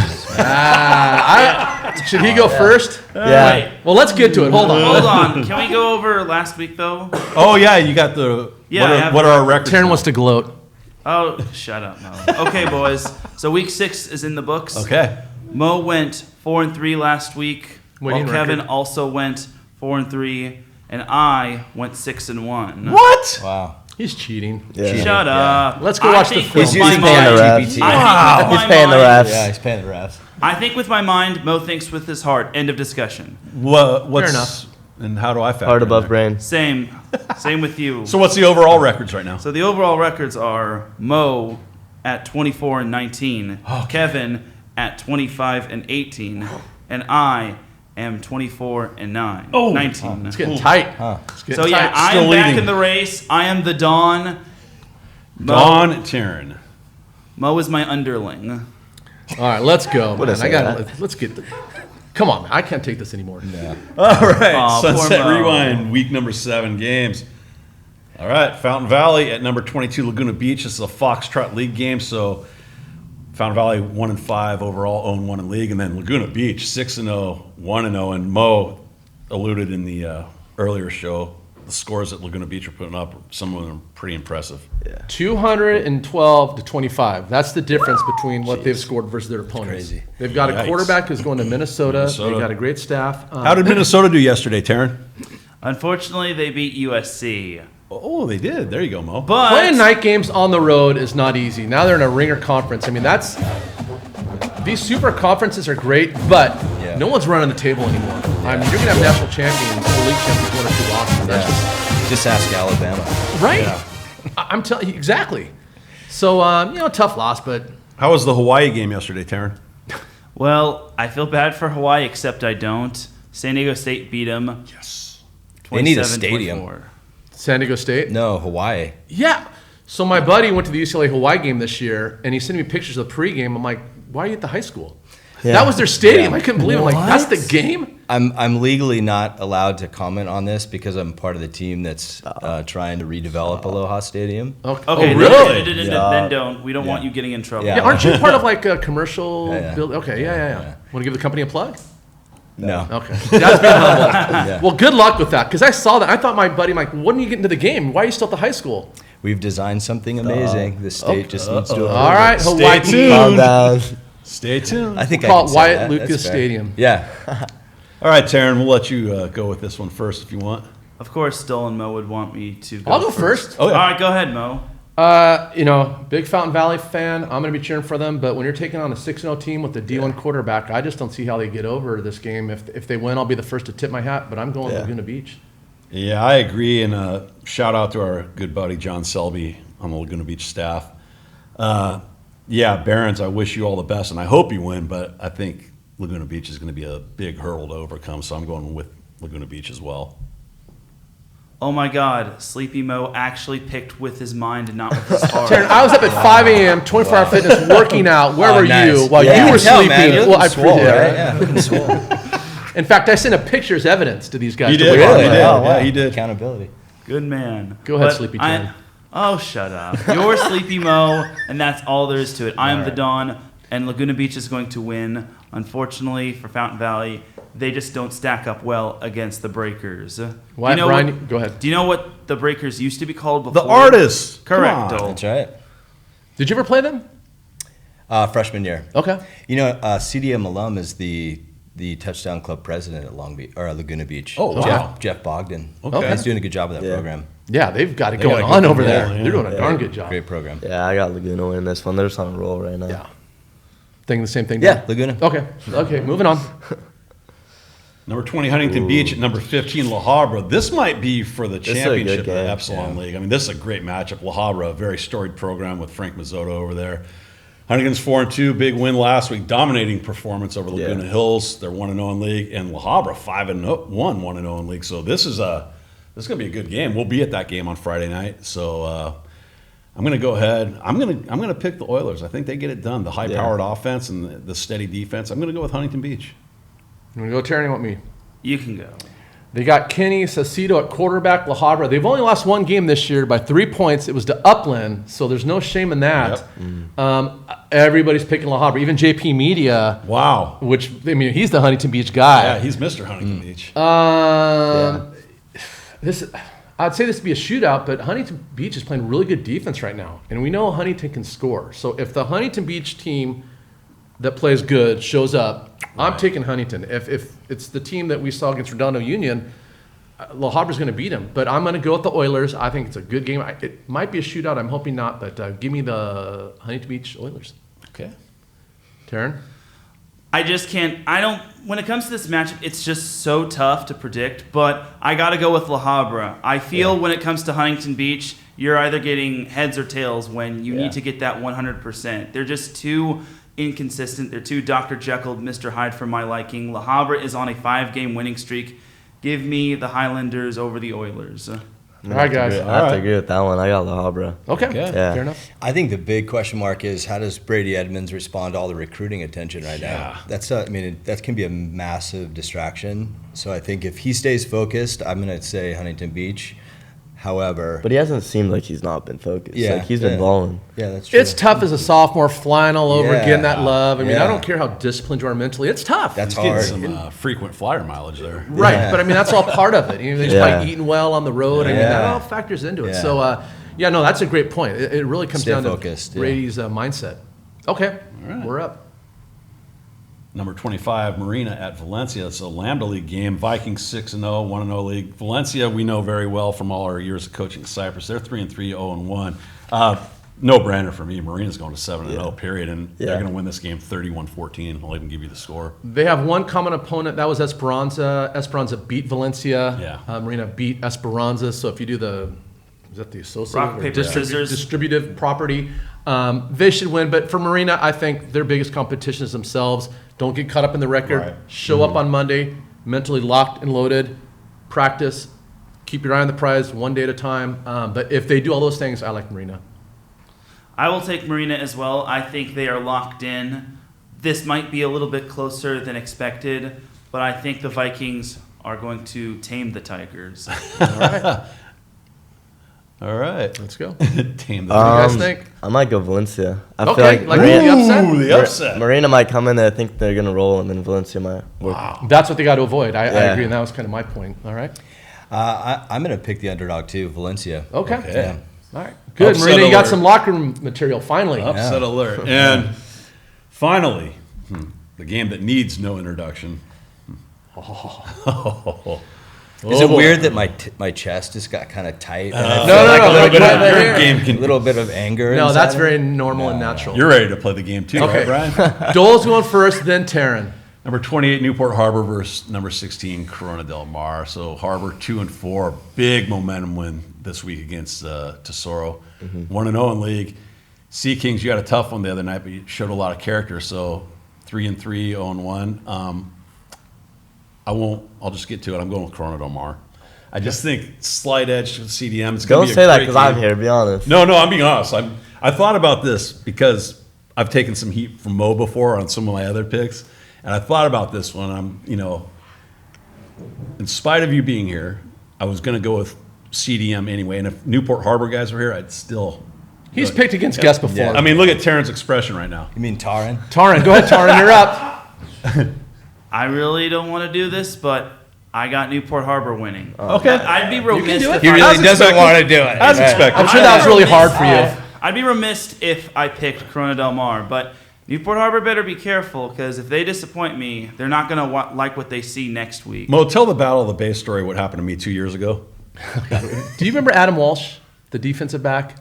Should he go first? Yeah. Wait. Well, let's get to it. Hold on. Hold on. Can we go over last week though? oh yeah, you got the. Yeah, what I are, have what the are our records? Taryn now? wants to gloat. Oh, shut up, Mo. Okay, boys. So week 6 is in the books. Okay. Mo went 4-3 last week, Winning while Kevin record. also went 4-3, and I went 6-1. What? Wow. He's cheating. Yeah. Shut up. Let's go watch the think film. with He's my using mind- ChatGPT. I think with He's my paying the mind- refs. Yeah, he's paying the refs. I think with my mind, Mo thinks with his heart. End of discussion. What's, Fair enough. And how do I factor Heart in above there? brain. Same with you. So what's the overall records right now? So the overall records are Mo at 24-19, Kevin at 25-18, and I am 24-9. Oh. 19. It's getting tight. It's getting So yeah, tight. I Still am back leading. in the race. I am the Dawn. Don Taran. Mo is my underling. All right, let's go. What Man. is I got. that? Let's get. Come on, man. I can't take this anymore. All right, Aw, Sunset poor Mo. Rewind, week number 7 games. All right, Fountain Valley at number 22, Laguna Beach. This is a Foxtrot League game, so Fountain Valley 1-5 overall, 0-1 in league, and then Laguna Beach 6-0, 1-0. And Mo alluded in the earlier show, the scores that Laguna Beach are putting up, some of them are pretty impressive. 212 to 25. That's the difference between what they've scored versus their opponents. crazy. They've got Yikes. a quarterback who's going to Minnesota. They've got a great staff. How did Minnesota do yesterday, Taran? Unfortunately, they beat USC. Oh, they did. There you go, Mo. But Playing night games on the road is not easy. Now they're in a ringer conference. I mean, these super conferences are great, but no one's running the table anymore. I mean, you're gonna have national champions or league champions 1 or 2 losses. That's Just ask Alabama. right. I'm telling you exactly. So tough loss, but How was the Hawaii game yesterday, Taran? well, I feel bad for Hawaii, except I don't. San Diego State beat them. Yes. They need a stadium. 27-24. San Diego State. No, Hawaii. Yeah. So my buddy went to the UCLA Hawaii game this year, and he sent me pictures of the pregame. I'm like, why are you at the high school? Yeah. That was their stadium. Yeah. I couldn't believe it. I'm like, that's the game? I'm legally not allowed to comment on this because I'm part of the team that's trying to redevelop Aloha Stadium. Okay. Okay, Oh, really? then don't. We don't want you getting in trouble. Yeah. Yeah, aren't you part of like a commercial Yeah. build? Okay, yeah. Want to give the company a plug? No. Okay. That's being humble. Well, good luck with that, because I saw that. I thought my buddy, like, when are you getting to the game? Why are you still at the high school? We've designed something amazing. The state just needs to approve All right, it. Hawaii. tuned. Calm down. Stay tuned. I think Call I it can say Wyatt that. Lucas That's fair. Stadium. Yeah. All right, Taran, we'll let you go with this one first if you want. Of course, Dull and Moe would want me to go I'll go first. Oh, yeah. All right, go ahead, Mo. Big Fountain Valley fan. I'm going to be cheering for them. But when you're taking on a 6-0 team with a D1 quarterback, I just don't see how they get over this game. If they win, I'll be the first to tip my hat. But I'm going Laguna Beach. Yeah, I agree. And shout out to our good buddy John Selby on the Laguna Beach staff. Barons, I wish you all the best, and I hope you win. But I think Laguna Beach is going to be a big hurdle to overcome. So I'm going with Laguna Beach as well. Oh my God, Sleepy Mo actually picked with his mind and not with his heart. Taryn, I was up at 5 a.m., 24-hour fitness, working out. Where were nice. you while Yeah, you were I can tell, sleeping? man. You're looking I swole, appreciate right? it. Yeah, looking swole. In fact, I sent a picture as evidence to these guys. He to did. wait on He me. did. Oh, wow. Yeah, he did. Accountability. Good man. Go ahead, But Sleepy I- Taryn. Oh, shut up. You're Sleepy Mo, and that's all there is to it. I am the Dawn, and Laguna Beach is going to win. Unfortunately for Fountain Valley, they just don't stack up well against the Breakers. Why, Brian, go ahead. Do you know what the Breakers used to be called before? The Artists. Correct, Come on. Dole. That's right. Did you ever play them? Freshman year. Okay. You know, CDM alum is the touchdown club president at Laguna Beach. Oh, wow. Jeff Bogdan. Okay. He's doing a good job with that program. Yeah, they've got it They got going a on good over roll, there. yeah. They're doing a darn good job. Great program. Yeah, I got Laguna winning this one. They're just on a roll right now. Yeah. Thinking the same thing. Yeah, Dan? Laguna. Okay, moving on. Number 20, Huntington Beach. At number 15, La Habra. This might be for the is a good championship of the game. Epsilon League. I mean, this is a great matchup. La Habra, a very storied program with Frank Mazzotto over there. Huntington's 4-2, big win last week, dominating performance over Laguna Hills. They're 1-0 in league, and La Habra 5-1, 1-0 in league. So this is going to be a good game. We'll be at that game on Friday night. So I'm going to go ahead. I'm going to pick the Oilers. I think they get it done. The high-powered offense and the steady defense. I'm going to go with Huntington Beach. You want to go, Taryn? You want me? You can go. They got Kenny Sacido at quarterback, La Habra. They've only lost one game this year by 3 points. It was to Upland, so there's no shame in that. Everybody's picking La Habra, even JP Media. Wow. Which, I mean, he's the Huntington Beach guy. Yeah, he's Mr. Huntington Beach. I'd say this would be a shootout, but Huntington Beach is playing really good defense right now, and we know Huntington can score. So if the Huntington Beach team that plays good shows up, I'm taking Huntington. If it's the team that we saw against Redondo Union, La Habra's going to beat them. But I'm going to go with the Oilers. I think it's a good game. It might be a shootout. I'm hoping not, but give me the Huntington Beach Oilers. Okay. Taryn? I just can't. When it comes to this matchup, it's just so tough to predict, but I got to go with La Habra. I feel when it comes to Huntington Beach, you're either getting heads or tails when you need to get that 100%. They're just too inconsistent. They're too Dr. Jekyll, Mr. Hyde for my liking. La Habra is on a 5-game winning streak. Give me the Highlanders over the Oilers. All right, guys. I have to agree with that one. I got La Habra. Okay. Yeah. Fair enough. I think the big question mark is how does Brady Edmonds respond to all the recruiting attention right now? That's that can be a massive distraction. So I think if he stays focused, I'm going to say Huntington Beach. However, But he hasn't seemed like he's not been focused. Yeah, Like, he's been yeah. balling. yeah, that's true. It's tough as a sophomore, flying all over, Yeah. getting that love. I mean, I Yeah. don't care how disciplined you are mentally. It's tough. That's Getting hard. some frequent flyer mileage there. Right, Yeah. but I mean, that's all part of it. You know, just Yeah. by eating well on the road, I mean, that Yeah. all factors into it. Yeah. So, yeah, no, that's a great point. It really comes Stay down focused, to yeah. Brady's mindset. Okay, right. we're up. Number 25, Marina at Valencia. It's a Lambda League game. Vikings 6-0, 1-0 league. Valencia, we know very well from all our years of coaching Cyprus. They're 3-3, 0-1. No brainer for me. Marina's going to 7-0, period. And they're Yeah. going to win this game 31-14. I'll even give you the score. They have one common opponent. That was Esperanza. Esperanza beat Valencia. Yeah. Marina beat Esperanza. So if you do is that the associated Rock, or paper, scissors. distributive property, they should win. But for Marina, I think their biggest competition is themselves. Don't get caught up in the record. Right. Show up on Monday, mentally locked and loaded. Practice. Keep your eye on the prize, one day at a time. But if they do all those things, I like Marina. I will take Marina as well. I think they are locked in. This might be a little bit closer than expected, but I think the Vikings are going to tame the Tigers. All right. Let's go. Tame the What do you guys think? I might go Valencia. I Okay, feel like, like Marina, the upset? Ooh, the upset. Marina might come in there. I think they're gonna roll him, and Valencia might work. That's what they got to avoid. I Yeah. agree, and that was kind of my point. All right. I'm going to pick the underdog too, Valencia. Okay. Okay. All right. Good. Upset Marina, you got alert. some locker room material, finally. Upset alert. And finally, the game that needs no introduction. Is it weird that my chest just got kind of tight? And I feel No, like a little like bit right of there. Game a can, little bit of anger. No, inside that's of very it. normal and natural. you're ready to play the game too, Okay. right, Brian? Dole's going first, then Taran. Number 28, Newport Harbor versus number 16, Corona Del Mar. So Harbor 2-4, big momentum win this week against Tesoro. 1-0 in league. Sea Kings, you had a tough one the other night, but you showed a lot of character. So 3-3, 0-1. I'll just get to it. I'm going with Corona Del Mar. I just think slight edge to CDM. It's going Don't to be say a that great because I'm game. here. Be honest. No, I'm being honest. I thought about this because I've taken some heat from Mo before on some of my other picks, and I thought about this one. In spite of you being here, I was going to go with CDM anyway. And if Newport Harbor guys were here, I'd still. He's picked against guests before. Yeah. I mean, look at Terran's expression right now. You mean Taran? Taran, go ahead, Taran, you're up. I really don't want to do this, but I got Newport Harbor winning. Okay. I'd be remiss do it. if He I- really doesn't want to do it. As expected. I'm sure that was really hard for you. I'd be remiss if I picked Corona Del Mar, but Newport Harbor better be careful because if they disappoint me, they're not going to like what they see next week. Mo, tell the Battle of the Bay story. What happened to me 2 years ago? Do you remember Adam Walsh, the defensive back?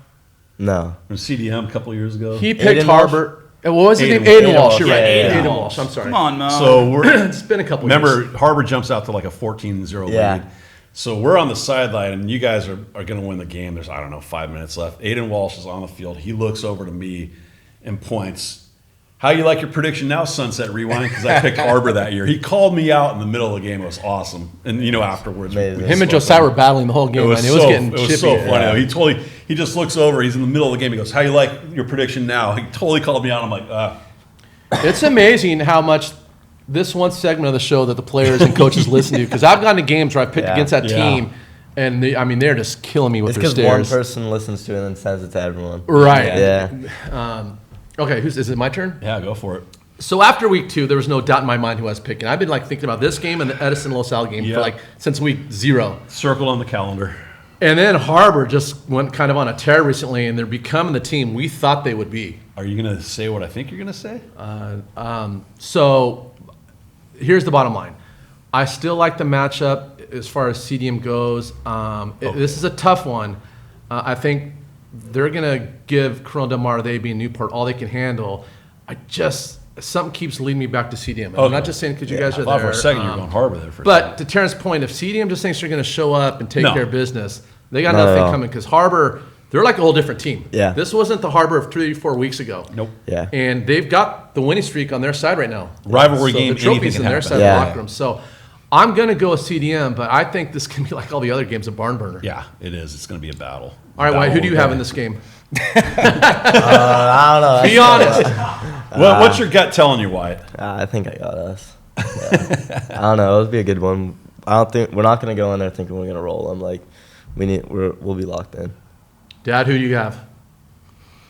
No. From CDM a couple of years ago. He picked Aiden Harbor. What was his name? Aiden Aiden Walsh. You're Walsh. right. Yeah, Aiden yeah. Walsh. I'm sorry. Come on, Mo. So we're It's been a couple remember years. Harbor jumps out to like a 14-0 Yeah. lead. So we're on the sideline, and you guys are going to win the game. There's, 5 minutes left. Aiden Walsh is on the field. He looks over to me and points. How you like your prediction now, Sunset Rewind? Because I picked Harbor that year. He called me out in the middle of the game. It was awesome. And, afterwards. Amazing. Him and Josiah were battling the whole game, man. It was getting chippy. so funny. He just looks over. He's in the middle of the game. He goes, how you like your prediction now? He totally called me out. I'm like, It's amazing how much this one segment of the show that the players and coaches listen to. Because I've gone to games where I've picked Yeah. against that Yeah. team, and they're just killing me with It's their because one stares. person listens to it and then sends it to everyone. Right. Yeah. Okay, is it my turn? yeah, go for it. So after week 2, there was no doubt in my mind who I was picking. I've been thinking about this game and the Edison Los Al game Yeah. for since week 0. Circle on the calendar. And then Harbor just went kind of on a tear recently, and they're becoming the team we thought they would be. Are you going to say what I think you're going to say? So here's the bottom line. I still like the matchup as far as CDM goes. This is a tough one. I think they're going to give Corona Del Mar, they being Newport, all they can handle. Something keeps leading me back to CDM. And I'm not just saying because you guys I are thought there. for a second you were going Harbor there for a But to Terrance's point, if CDM just thinks they're going to show up and take No. care of business, they got No, nothing no. coming because Harbor, they're like a whole different team. Yeah. This wasn't the Harbor of 3-4 weeks ago. Nope. Yeah. And they've got the winning streak on their side right now. Rivalry So game, the trophies anything in can their happen. side of Yeah. the locker room. So I'm going to go with CDM, but I think this can be like all the other games, a barn burner. Yeah, it is. It's going to be a battle. All right, Wyatt, who do you have in this game? I don't know. Be honest. What's your gut telling you, Wyatt? I think I got us. Yeah. I don't know. It would be a good one. I don't think we're not gonna go in there thinking we're gonna roll them. Like we'll be locked in. Dad, who do you have?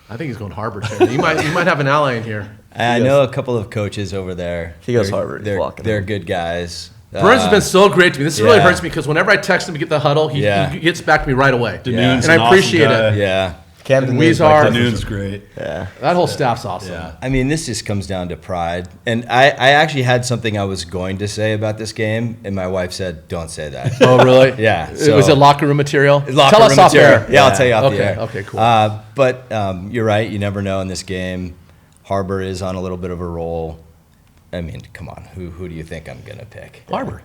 I think he's going Harvard. You might have an ally in here. I know a couple of coaches over there. He goes Harvard. They're good guys. Burns has been so great to me. This really yeah. hurts me because whenever I text him to get the huddle, he gets back to me right away. Danoon's and I appreciate awesome guy. it. Yeah. Camden Weezar. Danoon's great. Yeah. That whole staff's awesome. Yeah. I mean, this just comes down to pride. And I actually had something I was going to say about this game, and my wife said, don't say that. Oh, really? Yeah. Was it locker room material? Locker Tell room us off material. air. Yeah, I'll tell you off the Okay, air. okay, cool. But you're right. You never know in this game. Harbor is on a little bit of a roll. I mean, come on. Who do you think I'm going to pick? Harbor.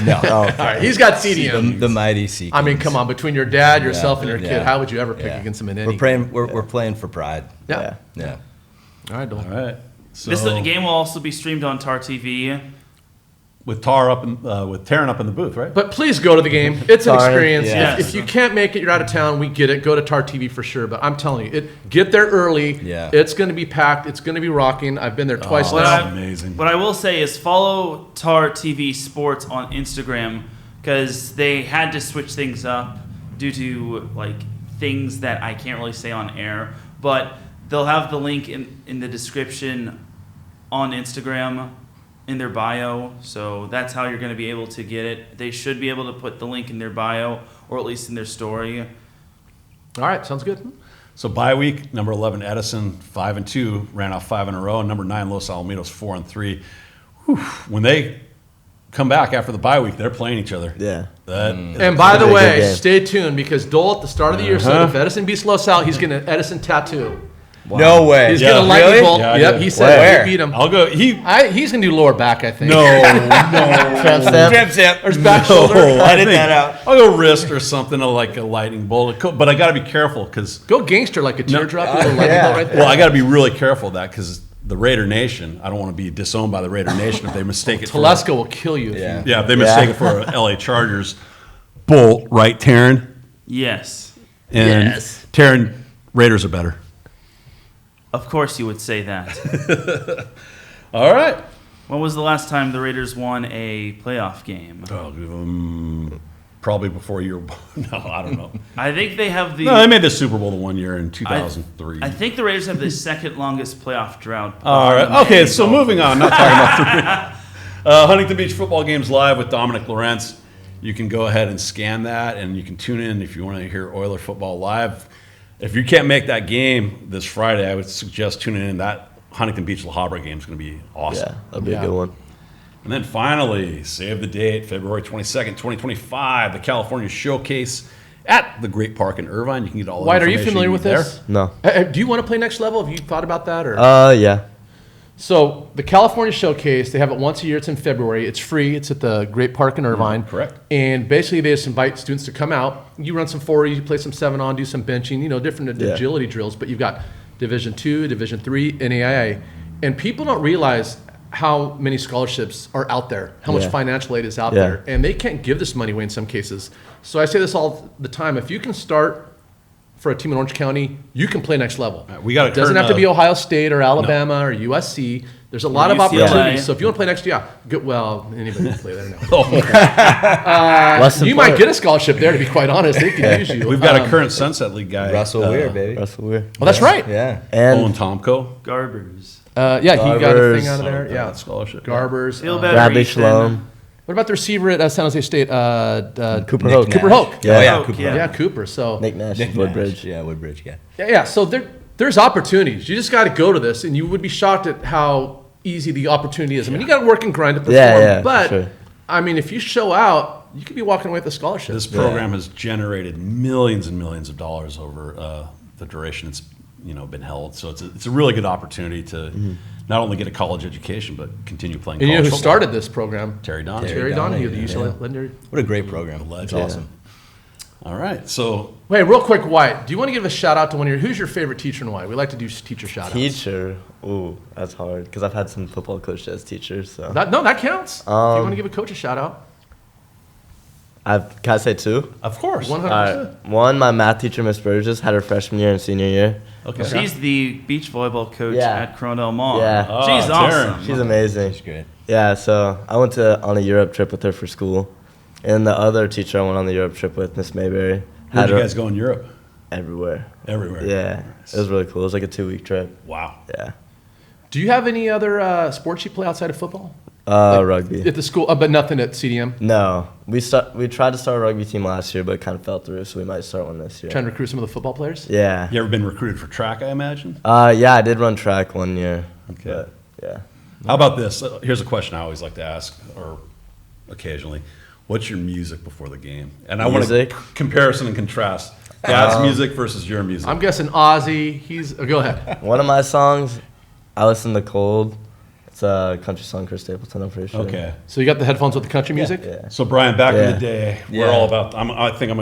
No. All right, he's got CDM. The mighty Sea I mean, Kings. come on. Between your dad, yourself, and your Yeah. kid, how would you ever pick Yeah. against him in any? We're playing for pride. Yeah. Yeah. All right, Dole. All right. So This game will also be streamed on Tar TV. with Taran up in the booth, right? But please go to the game. It's an Sorry. experience. Yeah. If you can't make it, you're out of town. We get it. Go to Tar TV for sure. But I'm telling you, get there early. Yeah. It's going to be packed. It's going to be rocking. I've been there twice Oh, now. that's amazing. What I will say is follow Tar TV Sports on Instagram because they had to switch things up due to like things that I can't really say on air. But they'll have the link in the description on Instagram in their bio. So that's how you're going to be able to get it. They should be able to put the link in their bio or at least in their story. All right, sounds good. So bye week, number 11 Edison 5-2 ran off 5 in a row, and number 9 Los Alamitos 4-3. Whew. When they come back after the bye week, they're playing each other. Yeah. And by the It's a way, good game. stay tuned because Dole at the start of the year said if Edison beats Los Al, he's getting an Edison tattoo. No way. He's Yeah. getting a lightning Really? bolt. Yeah, I Yep, did. he said Where? he beat him. I'll go. He's going to do lower back, I think. Tramp stamp. Tramp stamp. Or his back shoulder. Edit that out. I'll go wrist or something like a lightning bolt. But I got to be careful because Go gangster like a teardrop with a lightning yeah. bolt right there. well, I got to be really careful of that because the Raider Nation. I don't want to be disowned by the Raider Nation if they mistake it. Telesco will kill you. If Yeah. you If they mistake it for a LA Chargers bolt, right, Taran? Yes. And Yes. Taran Raiders are better. Of course you would say that. All right. When was the last time the Raiders won a playoff game? Probably before you were born. No, I don't know. I think they have the. No, they made the Super Bowl the one year in 2003. I think the Raiders have the second longest playoff drought. All right. Okay, so moving on. Not talking about the Huntington Beach football games live with Dominic Lawrence. You can go ahead and scan that, and you can tune in if you want to hear Oiler football live. If you can't make that game this Friday, I would suggest tuning in. That Huntington Beach La Habra game is going to be awesome. Yeah, that'll be a good one. And then finally, save the date, February 22nd, 2025, the California Showcase at the Great Park in Irvine. You can get all the Wyatt, are you information familiar need with there. this? No. Do you want to play next level? Have you thought about that? Or Yeah. So the California Showcase, they have it once a year. It's in February. It's free. It's at the Great Park in Irvine. correct. And basically, they just invite students to come out. You run some 4, you play some 7 on, do some benching, different Yeah. agility drills. But you've got Division II, Division III, NAIA. And people don't realize how many scholarships are out there, how much Yeah. financial aid is out Yeah. there. And they can't give this money away in some cases. So I say this all the time. If you can start for a team in Orange County, you can play next level. We got a It doesn't current, have to be Ohio State or Alabama or USC. There's a lot of UCLA. opportunities. So if you want to play next year, well, anybody can play there now. Less than You might get a scholarship there, to be quite honest. They could use you. We've got a current Sunset League guy. Russell Weir, baby. Russell Weir. Well, that's right. Yeah. Owen And Tomko. Garbers. Yeah, he got a Garbers. thing out of there. Yeah, Scholarship. Garbers. Feel better. Bradley Ethan. Shalom. What about the receiver at San Jose State? Cooper Nick Hoke. Cooper Hoke. Yeah. Oh, yeah. Hoke, Cooper. yeah. Yeah, Cooper. So Nick Nash. Nick Woodbridge. Nash. Yeah, Woodbridge, yeah. yeah. So there's opportunities. You just got to go to this, and you would be shocked at how easy the opportunity is. I mean, you got to work and grind to perform. Yeah, but for sure. I mean, if you show out, you could be walking away with a scholarship. This program has generated millions and millions of dollars over the duration it's been held. So it's a really good opportunity to not only get a college education but continue playing. And you know college who football. started this program? Terry Donahue. Terry Donahue, the yeah. UCLA legendary. What a great program. It's legend. awesome. All right, so Wait, real quick, Wyatt, do you want to give a shout out to who's your favorite teacher and why? We like to do teacher shout outs. Teacher. Ooh, that's hard because I've had some football coaches as teachers. So That counts. If you want to give a coach a shout out, can I say two? of course. 100%. All right. One, my math teacher, Miss Burgess, had her freshman year and senior year. Okay. She's the beach volleyball coach Yeah. at Coronel Mall. Yeah. She's Oh, Taran. awesome. She's amazing. It's great. Yeah, so I went on a Europe trip with her for school, And the other teacher I went on the Europe trip with, Miss Mayberry, Where'd you her guys go in Europe? everywhere. Everywhere. Yeah, it was really cool. It was like a 2-week trip. Wow. Yeah. Do you have any other sports you play outside of football? Rugby. At the school, but nothing at CDM? No, we tried to start a rugby team last year, but it kind of fell through, so we might start one this year. Trying to recruit some of the football players? Yeah. You ever been recruited for track, I imagine? Yeah, I did run track one year. Okay. But, yeah. How about this? Here's a question I always like to ask, or occasionally. What's your music before the game? And I want to Music? comparison and contrast. Dad's music versus your music. I'm guessing Ozzy. Go ahead. One of my songs, I listen to Cold. It's a country song, Chris Stapleton, I'm pretty sure. Okay. So you got the headphones with the country music? Yeah. So Brian, back in Yeah. the day, we're Yeah. all about.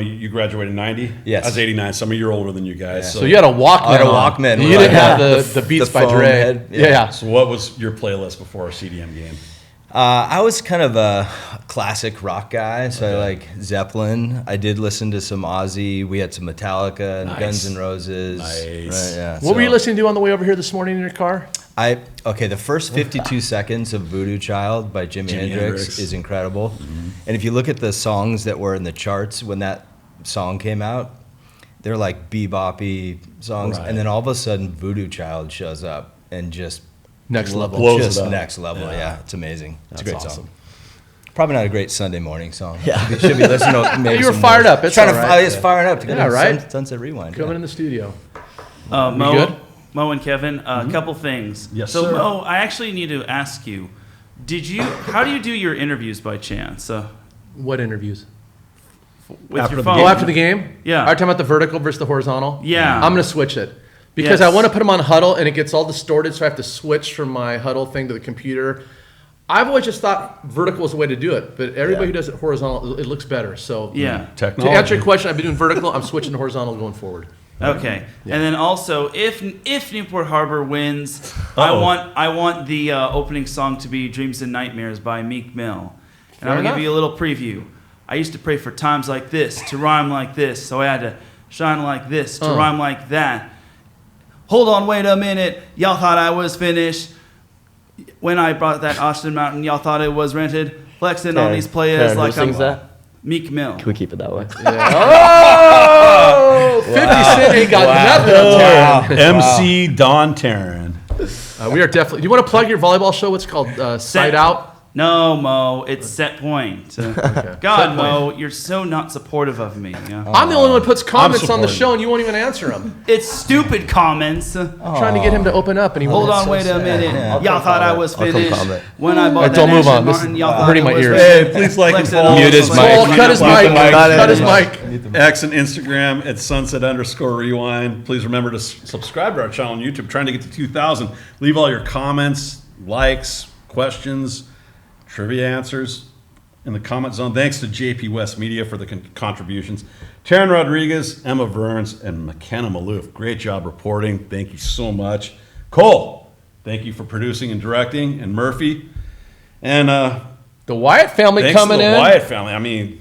You graduated in '90. Yes. I was '89. So I'm a year older than you guys. So you had a Walkman. I had a on. Walkman You with didn't like have the- the Beats the by foam Dre. head. Yeah. So what was your playlist before a CDM game? I was kind of a classic rock guy, so I like Zeppelin. I did listen to some Ozzy. We had some Metallica and Nice. Guns N' Roses. Nice. Right, yeah. What were you So listening to on the way over here this morning in your car? the first 52 seconds of Voodoo Child by Jimi Hendrix is incredible. And if you look at the songs that were in the charts when that song came out, they're like beboppy songs, Right. and then all of a sudden Voodoo Child shows up and just Next level. blows just it up. next level. Yeah. Yeah, it's amazing. It's a That's great awesome. song. Probably not a great Sunday morning song. Yeah, should be listening to maybe You were some fired more. up. It's Trying all to, right. I was firing up to go Yeah, to right? Sunset Rewind. Coming yeah. in the studio. Mo, good? Mo and Kevin, a couple things. Yes, so sir. Mo, I actually need to ask you, how do you do your interviews by chance? What interviews? With After your the phone? game. Oh, after the game? Yeah. Are you talking about the vertical versus the horizontal? Yeah. I'm going to switch it. Because Yes. I want to put them on huddle and it gets all distorted, so I have to switch from my huddle thing to the computer. I've always just thought vertical is the way to do it, but everybody who does it horizontal, it looks better. So Yeah. to Technology. answer your question, I've been doing vertical. I'm switching to horizontal going forward. Okay. And then also, if Newport Harbor wins, Uh-oh. I want the opening song to be "Dreams and Nightmares" by Meek Mill, and Fair I'm gonna enough. give you a little preview. I used to pray for times like this, to rhyme like this, so I had to shine like this, to rhyme like that. Hold on, wait a minute, y'all thought I was finished. When I brought that Austin Mountain, y'all thought it was rented. Flexing on these players Taran, like who I'm sings that? Meek Mill. Can we keep it that way? Oh! 50 Cent ain't got nothing on Taran. MC Don Taran. We are definitely. Do you want to plug your volleyball show? What's it called Side Out? No, Mo, it's Set Point. God, Mo, you're so not supportive of me. Yeah. I'm the only one who puts comments on the supporting. show, and you won't even answer them. It's stupid comments. I'm trying to get him to open up, and he Hold won't. on, wait a minute. Yeah. Y'all thought I was I'll come finished. comment. When I bought Alright, that don't move Aston on. This Martin, is y'all thought hurting it my was ears. Hey, please like and Flexing follow on Mute his these mic. players. Oh, cut his mic. Mute the mic. Cut his mic. X and Instagram at sunset_rewind. Please remember to subscribe to our channel on YouTube. Trying to get to 2,000. Leave all your comments, likes, questions, trivia answers in the comment zone. Thanks to JP West Media for the contributions. Teran Rodriguez, Emma Verns, and McKenna Maloof. Great job reporting. Thank you so much. Cole, thank you for producing and directing. And Murphy. And The Wyatt family thanks coming to the in. Wyatt family. I mean,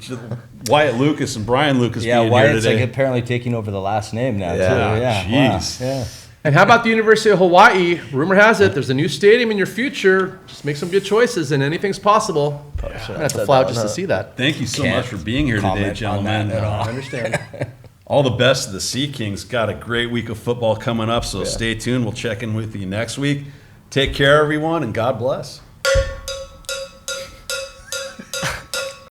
Wyatt Lucas and Brian Lucas Yeah, being Wyatt's here like today. apparently taking over the last name now. Yeah. too. Yeah, Jeez. Wow. Yeah. And how about the University of Hawaii? Rumor has it there's a new stadium in your future. Just make some good choices, and anything's possible. I'm gonna have to fly out just to see that. Thank you so Can't much for being here today, comment on gentlemen. that at all. I understand. All the best to the Sea Kings. Got a great week of football coming up, so stay tuned. We'll check in with you next week. Take care, everyone, and God bless.